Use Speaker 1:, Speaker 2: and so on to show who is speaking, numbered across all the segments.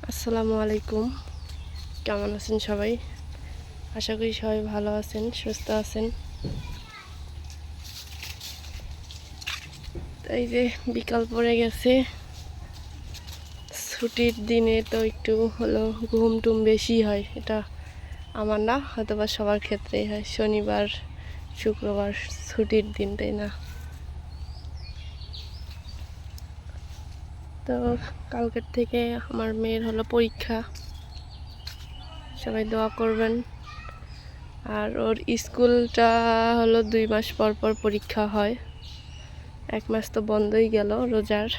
Speaker 1: আসসালামু আলাইকুম। কেমন আছেন সবাই? আশা করি সবাই ভালো আছেন, সুস্থ আছেন। এই যে বিকাল পড়ে গেছে, ছুটির দিনে তো একটু হলো ঘুম টুম বেশি হয়। এটা আমার না, হয়তো বা সবার ক্ষেত্রেই হয়। শনিবার শুক্রবার ছুটির দিন, তাই না? তো কালকের থেকে আমার মেয়ের হলো পরীক্ষা, সবাই দোয়া করবেন। আর ওর স্কুলটা হলো 2 মাস পর পর পরীক্ষা হয়। 1 মাস তো বন্ধই গেল রোজার,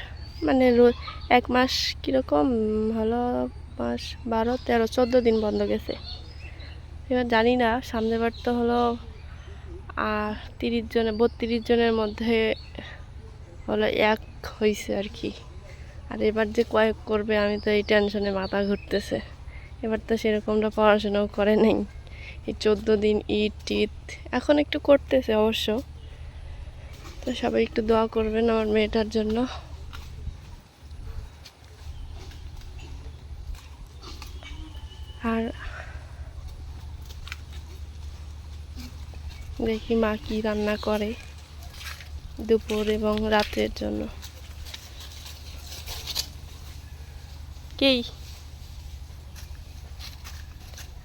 Speaker 1: মানে 1 মাস কীরকম হলো, মাস 12, 13, 14 দিন বন্ধ গেছে। এবার জানি না, সামনের বার তো হলো 32 জনের মধ্যে হলো 1 হয়েছে আর কি। আর এবার যে কয়েক করবে, আমি তো এই টেনশনে মাথা ঘুরতেছে। এবার তো সেরকমটা পড়াশোনাও করে নেই। এই 14 দিন ঈদ টিদ এখন একটু করতেছে অবশ্য। তো সবাই একটু দোয়া করবেন আমার মেয়েটার জন্য। আর দেখি মা কি রান্না করে দুপুর এবং রাতের জন্য। কি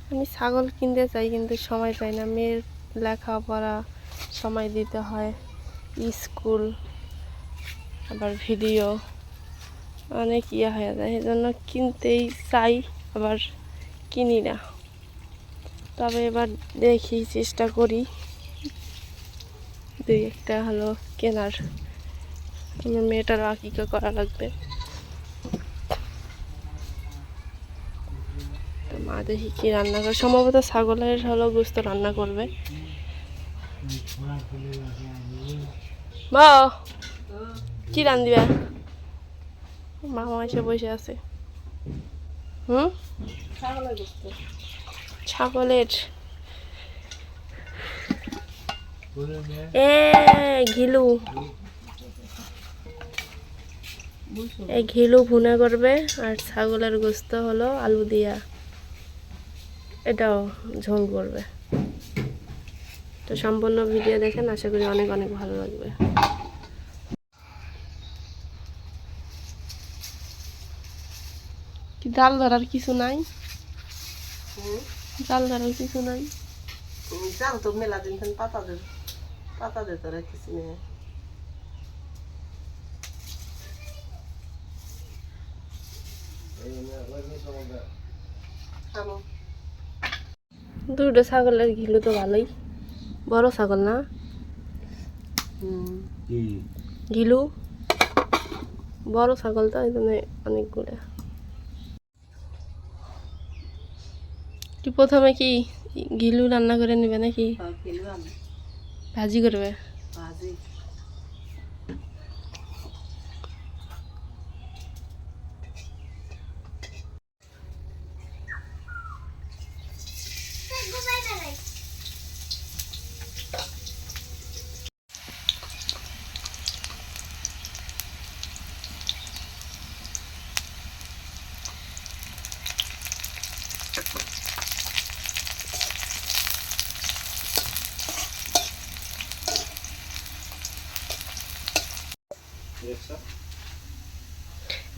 Speaker 1: আমি ছাগল কিনতে চাই, কিন্তু সময় পাই না। মেয়ের লেখাপড়া সময় দিতে হয়, স্কুল, আবার ভিডিও, অনেক হয়ে যায়। এই জন্য কিনতেই চাই, আবার কিনি না। তবে এবার দেখি, চেষ্টা করি 2-1টা হলো কেনার। আমার মেয়েটার আকিকা করা লাগবে। তো মা দেখি কি রান্না করে, সম্ভবত ছাগলের হলো গোস্ত রান্না করবে। মা কি রান্দিবা? মামা এসে বসে আছে। ছাগলের ঘিলু, এই ঘিলু ভুনা করবে, আর ছাগলের গোস্ত হলো আলু দিয়া এটাও ঝোল করবে। তো সম্পূর্ণ ভিডিও দেখেন, আশা করি অনেক অনেক ভালো লাগবে। কি জাল ধরার কিছু নাই? জাল ধরার কিছু নাই?
Speaker 2: জাল তো মেলা দিন পাতা দে তোরা কিছু নেই।
Speaker 1: দুটো ছাগলের ঘিলু তো ভালোই, বড় ছাগল না? ঘিলু বড় ছাগল তো, এই জন্য অনেকগুলো। তুই প্রথমে কি ঘিলু রান্না করে নিবে নাকি ভাজি করবে?
Speaker 2: ভাজি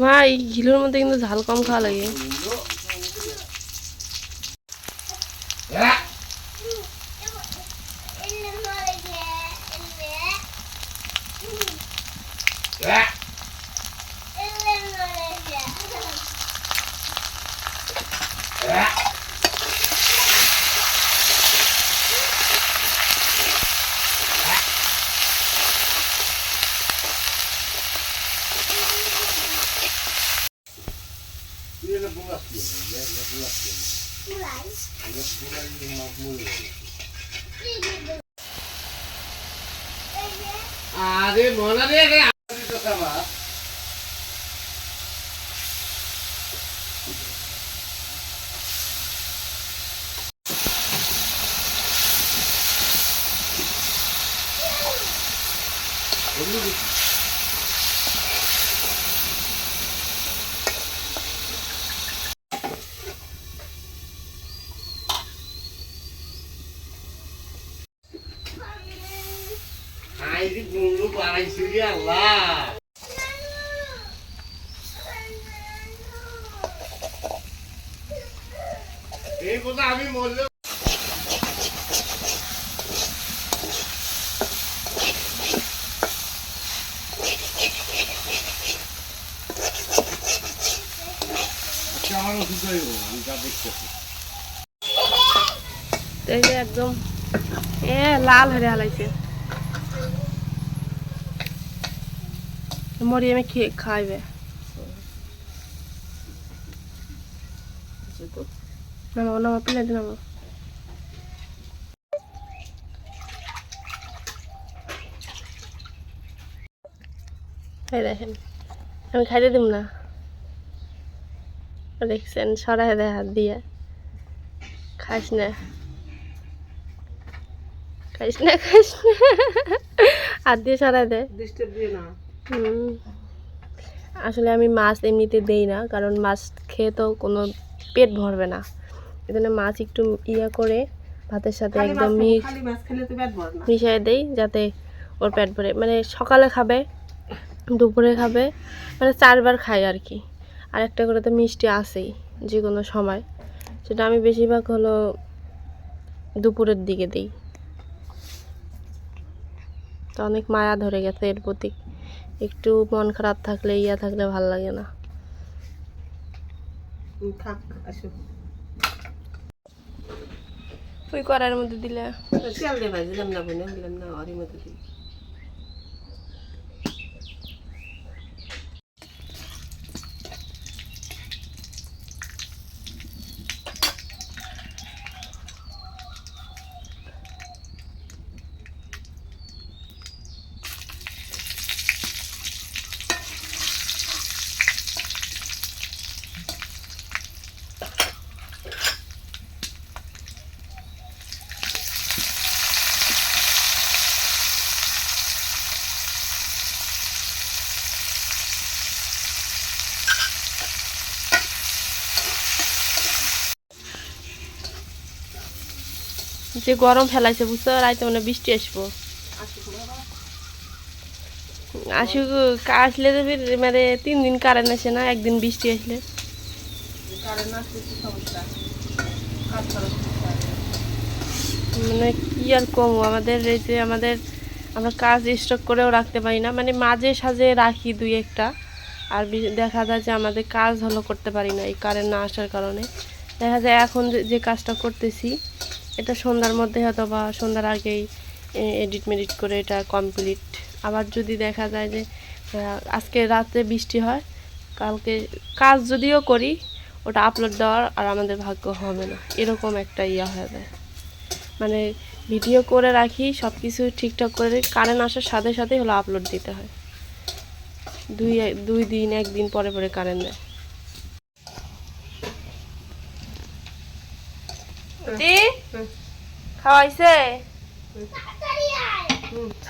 Speaker 1: মা, এই ঘিলুর মধ্যে কিন্তু ঝাল কম খাওয়া লাগে।
Speaker 2: আরে মনে রে তো খাবা
Speaker 3: আমি মরলে আমার ওষুধ আমি যা দেখতেছি
Speaker 1: এই যে একদম লাল হয়ে হালাইছে মরিয়ামে খাইবে নামাও নামাও প্লেটে নামাও এই দেখেন আমি খাইতে দিব না দেখছেন সরাই দেয় হাত দিয়ে খাইস না খাইস না খাইস না হাত দিয়ে সরাই দেয়
Speaker 2: ডিস্টার্ব দিয়ে না
Speaker 1: আসলে আমি মাছ এমনিতে দেই না কারণ মাছ খেয়ে তো কোনো পেট ভরবে না এজন্য মাছ একটু ইয়া করে ভাতের সাথে একদম
Speaker 2: খালি মাছ খেলে তো পেট ভরে না
Speaker 1: মিশিয়ে দেই যাতে ওর পেট ভরে মানে সকালে খাবে দুপুরে খাবে মানে 4 বার খাই আর কি আর একটা করে তো মিষ্টি আছেই যে কোনো সময় সেটা আমি বেশিরভাগ হলো দুপুরের দিকে দিই তো অনেক মায়া ধরে গেছে এর প্রতি একটু মন খারাপ থাকলে ইয়া থাকলে ভালো লাগে না
Speaker 2: থাক আসো
Speaker 1: তুই করার মধ্যে দিলে
Speaker 2: তেল দিয়ে ভাজিলাম না বোনে বললাম না ওরই মধ্যে দিই
Speaker 1: যে গরম ফেলাইছে বুঝছো রাইতে মানে বৃষ্টি আসবো আসুক আসলে তো ফির মানে 3 দিন কারেন্ট আসে না একদিন বৃষ্টি আসলে
Speaker 2: কারেন্ট আসলে কি সমস্যা কাজ
Speaker 1: মানে কি আর কম আমাদের এই যে আমরা কাজ স্টক করেও রাখতে পারি না মানে মাঝে সাঝে রাখি 2-1টা আর দেখা যায় যে আমাদের কাজ হলো করতে পারি না এই কারেন্ট না আসার কারণে দেখা যায় এখন যে কাজটা করতেছি এটা সন্ধ্যার মধ্যে হয়তো বা সন্ধ্যার আগেই এডিট মেডিট করে এটা কমপ্লিট আবার যদি দেখা যায় যে আজকে রাতে বৃষ্টি হয় কালকে কাজ যদিও করি ওটা আপলোড দেওয়ার আর আমাদের ভাগ্য হবে না এরকম একটা ইয়া হয়ে যায় মানে ভিডিও করে রাখি সব কিছু ঠিকঠাক করে কারেন্ট আসার সাথে সাথেই হলো আপলোড দিতে হয় 2 দিন 1 দিন পরে পরে কারেন্ট দেয় খাওয়াইছে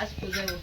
Speaker 2: আসবো যাবো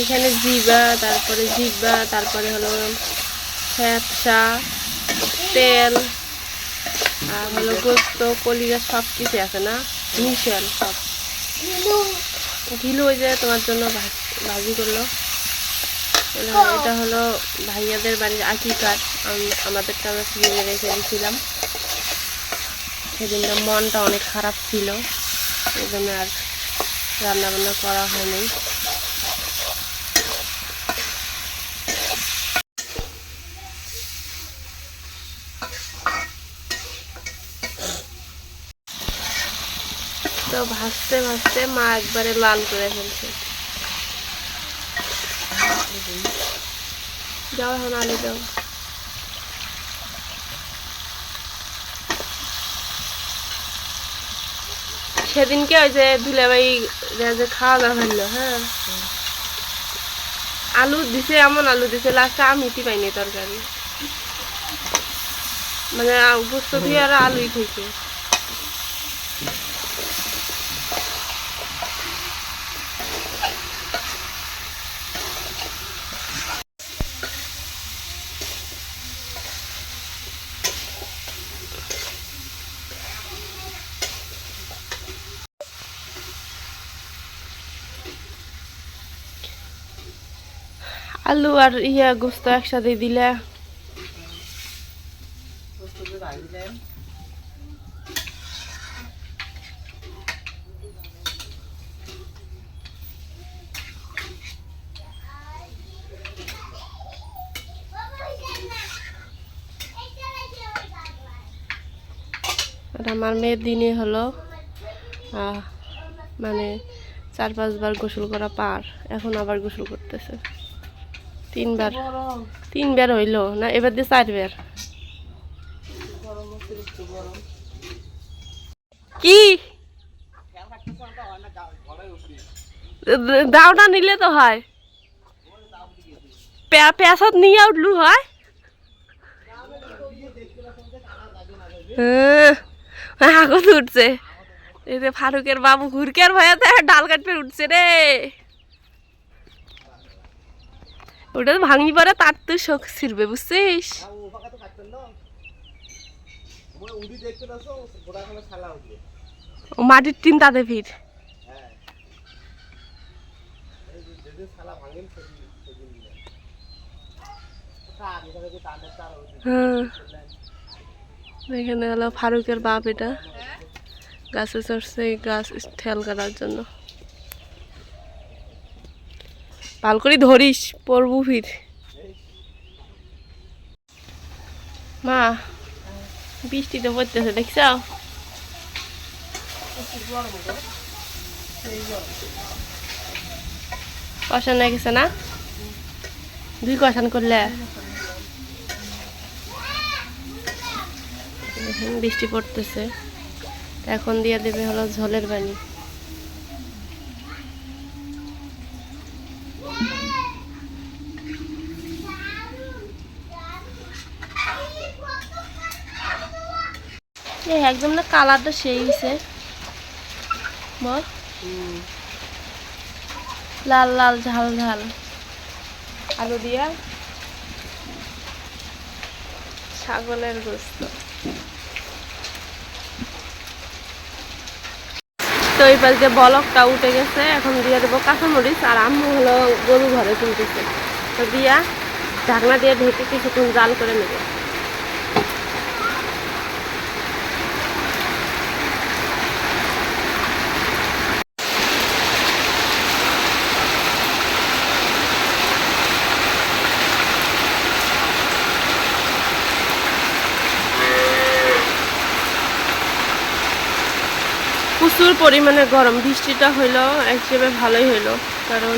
Speaker 1: এখানে জিবা তারপরে হলো ফ্যাপসা তেল আর হলো গোস্ত কলিজা সব কিছু আছে না মিশাল সব ঘিলু ওই যে তোমার জন্য ভাজি করলো এটা হলো ভাইয়াদের বাড়ির আকিকার আমাদেরটা আমরা ফ্রিজে রেখে দিয়েছিলাম সেদিনটা মনটা অনেক খারাপ ছিল, এই জন্য আর রান্নাবান্না করা হয়নি। তো ভাজতে ভাজতে মা একবারে লাল করে ফেলছে। যাও এখন আলু দাও। সেদিনকে ওই যে দুলাভাই যে খাওয়া দাওয়া ফেললো, হ্যাঁ আলু দিছে, এমন আলু দিছে লাস্টে আমিটি পাইনি তরকারি, মানে গোস্ত দিয়ে আর আলুই খেয়েছে। আলু আর গোস্ত একসাথে দিলে আমার মেয়ের দিনে হলো মানে 4-5 বার গোসল করা পার, এখন আবার গোসল করতেছে 3 বার হইলো না, এবার দিয়ে 4 বার। কি দাওটা নিলে তো হয়, পেঁয়াজত নিয়ে উঠলু হয়। আগত উঠছে এই যে ফারুকের বাবু ঘুরকের ভয়াতে ডাল কাটপে উঠছে রে, ওটা তো ভাঙি পরে তার তো শোক ছিড়বে, বুঝছিস? মাটির টিন তাতে ফির এখানে হলো ফারুকের বাপ, এটা গাছে চড়ছে গাছ ঠেল কাটার জন্য। ভাল করে ধরিস পড়বু ফির। মা বৃষ্টি তো পড়তেছে দেখছ, কষান হয়ে গেছে না, 2 কষান করলে। বৃষ্টি পড়তেছে, এখন দিয়ে দেবে হলো ঝোলের পানি। একদম না কালারটা সেই হয়েছে, লাল লাল ঝাল ঝাল আলু দিয়া ছাগলের গোস্ত। তো এই পাশ দিয়ে বলকটা উঠে গেছে, এখন দিয়ে দেবো কাঁচামরিচ, আর আম্মু হলো গরু ঘরে তুলতেছে, তো দিয়া ঢাকনা দিয়ে ঢেকে কিছুক্ষণ জাল করে নেবে। প্রচুর পরিমাণে গরম, বৃষ্টিটা হইলো একসাথে ভালোই হইলো, কারণ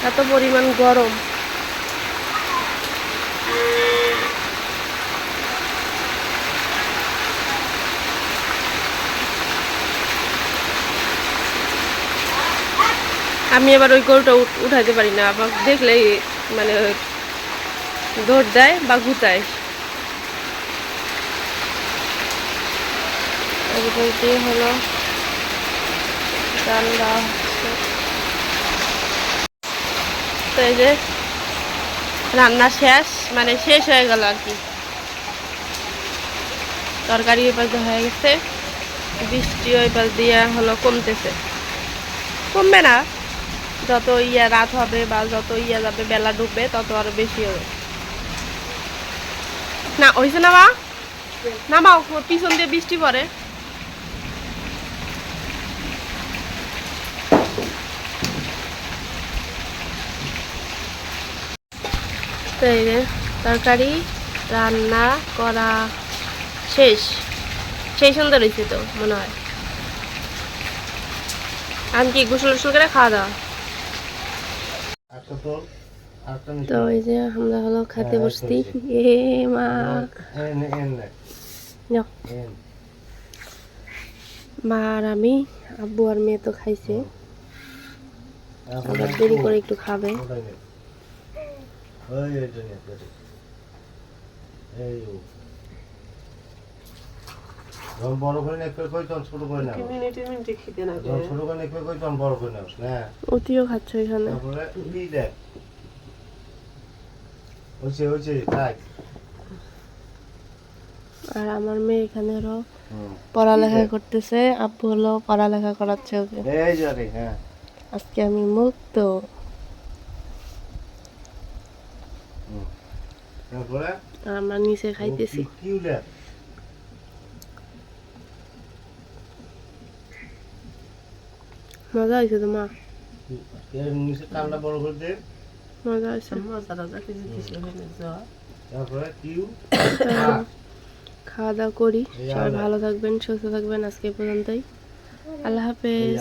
Speaker 1: এত পরিমাণ গরম। আমি এবার ওই গরুটা উঠাইতে পারি না, আবার দেখলেই মানে দৌড় দেয় বা গুতায়। বলতে হলো ডাল দেওয়া হচ্ছে। তো এই যে রান্না শেষ, মানে শেষ হয়ে গেল আর কি, তরকারি ওই পাশ দিয়ে হয়ে গেছে, বৃষ্টি ওই পাশ দিয়ে হলো কমতেছে, কমবে না, যত রাত হবে বা যত যাবে বেলা ডুববে তত আরো বেশি হবে। না হয়েছে না বা নামাও, পিছন দিয়ে বৃষ্টি পড়ে। তো এই যে তরকারি রান্না করা শেষ, সেই সুন্দর হয়েছে তো মনে হয়। আমি কি গোসল গোসল করে খাওয়া দাওয়া।
Speaker 3: একটা তো আরেকটা মিষ্টি
Speaker 1: তো এই যে আমরা হলো খেতে
Speaker 3: হ্যাঁ,
Speaker 1: বসছি।
Speaker 3: এই
Speaker 1: এ মা, নাও। মা আর আমি, আব্বু আর মেয়ে তো খাইছে, আবার দেরি করে একটু খাবে।
Speaker 3: বড় করে নেকড়ে কই তখন ছোট করে নাও,
Speaker 2: মিনিটে মিনিটে খিদে না
Speaker 3: যখন ছোট করে নেকড়ে কই তখন বড় করে নাও না।
Speaker 1: অতিও খাচ্ছ এখানে।
Speaker 3: তারপরে ই দেখ হচ্ছে হচ্ছে তাই।
Speaker 1: আর আমার মেয়ে এখানে আরো পড়ালেখা করতেছে, আব্বু হলো পড়ালেখা করাচ্ছে ওকে।
Speaker 3: এই যারে হ্যাঁ
Speaker 1: আজকে আমি মুক্ত।
Speaker 3: তারপরে
Speaker 1: আর আমরা নিচে খাইতেছি।
Speaker 3: কি উলে
Speaker 1: মজা হয়েছে তো মা,
Speaker 3: এর নিচে কান্না বড় করে দে।
Speaker 1: মজা হয়েছে।
Speaker 2: মজাটা যাকে জিজ্ঞেস করে যাওয়া
Speaker 3: তারপরে কিউ
Speaker 1: খাওয়া দাওয়া করি। সবাই ভালো থাকবেন, সুস্থ থাকবেন। আজকে এই পর্যন্তই। আল্লাহ হাফেজ।